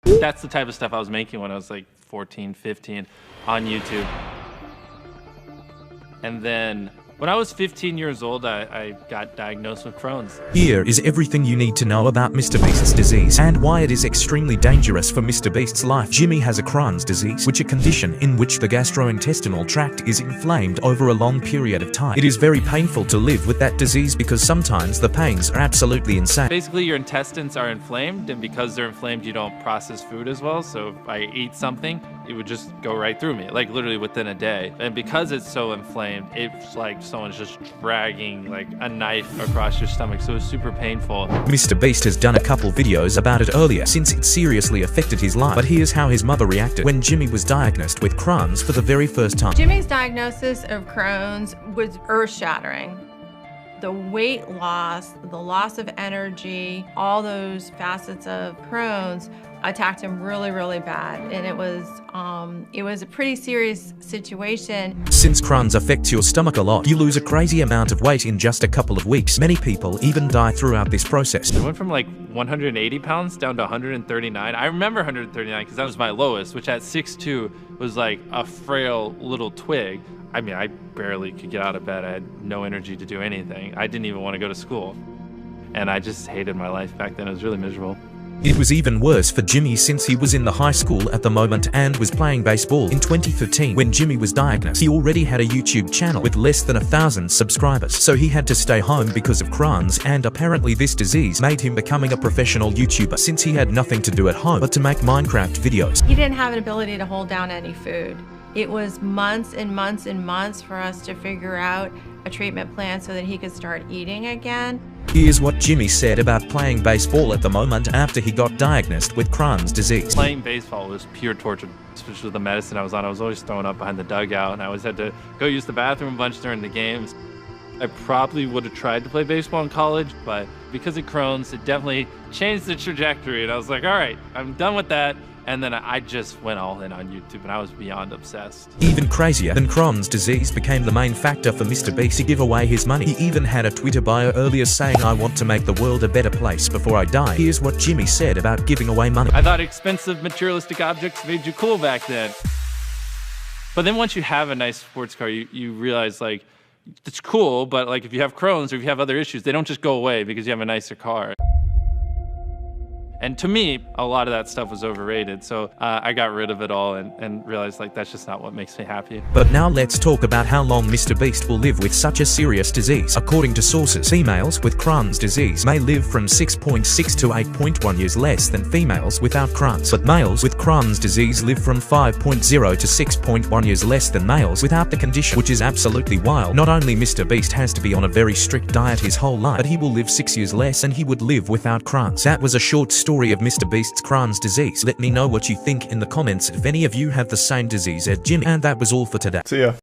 That's the type of stuff I was making when I was like 14, 15 on YouTube. And then when I was 15 years old, I got diagnosed with Crohn's. Here is everything you need to know about Mr. Beast's disease and why it is extremely dangerous for Mr. Beast's life. Jimmy has a Crohn's disease, which is a condition in which the gastrointestinal tract is inflamed over a long period of time. It is very painful to live with that disease because sometimes the pains are absolutely insane. Basically, your intestines are inflamed, and because they're inflamed, you don't process food as well. So if I eat something, it would just go right through me, like literally within a day. And because it's so inflamed, it's like someone's just dragging like a knife across your stomach. So it's super painful. Mr. Beast has done a couple videos about it earlier since it seriously affected his life. But here's how his mother reacted when Jimmy was diagnosed with Crohn's for the very first time. Jimmy's diagnosis of Crohn's was earth-shattering. The weight loss, the loss of energy, all those facets of Crohn's attacked him really, really bad. And it was a pretty serious situation. Since Crohn's affects your stomach a lot, you lose a crazy amount of weight in just a couple of weeks. Many people even die throughout this process. I went from like 180 pounds down to 139. I remember 139 because that was my lowest, which at 6'2" was like a frail little twig. I mean, I barely could get out of bed. I had no energy to do anything. I didn't even want to go to school. And I just hated my life back then. It was really miserable. It was even worse for Jimmy since he was in the high school at the moment and was playing baseball. In 2013, when Jimmy was diagnosed, he already had a YouTube channel with less than 1,000 subscribers. So he had to stay home because of Crohn's, and apparently this disease made him becoming a professional YouTuber since he had nothing to do at home but to make Minecraft videos. He didn't have an ability to hold down any food. It was months and months and months for us to figure out a treatment plan so that he could start eating again. Here's what Jimmy said about playing baseball at the moment after he got diagnosed with Crohn's disease. Playing baseball was pure torture, especially with the medicine I was on. I was always thrown up behind the dugout, and I always had to go use the bathroom a bunch during the games. I probably would have tried to play baseball in college, but because of Crohn's, it definitely changed the trajectory, and I was like, all right, I'm done with that. And then I just went all in on YouTube, and I was beyond obsessed. Even crazier than Crohn's disease became the main factor for Mr. Beast to give away his money. He even had a Twitter bio earlier saying, "I want to make the world a better place before I die." Here's what Jimmy said about giving away money. I thought expensive materialistic objects made you cool back then. But then once you have a nice sports car, you realize like, it's cool, but like if you have Crohn's or if you have other issues, they don't just go away because you have a nicer car. And to me, a lot of that stuff was overrated, so I got rid of it all and realized like that's just not what makes me happy. But now let's talk about how long Mr. Beast will live with such a serious disease. According to sources, females with Crohn's disease may live from 6.6 to 8.1 years less than females without Crohn's. But males with Crohn's disease live from 5.0 to 6.1 years less than males without the condition, which is absolutely wild. Not only Mr. Beast has to be on a very strict diet his whole life, but he will live 6 years less and he would live without Crohn's. That was a short story of Mr. Beast's Crohn's disease. Let me know what you think in the comments if any of you have the same disease as Jimmy. And that was all for today. See ya.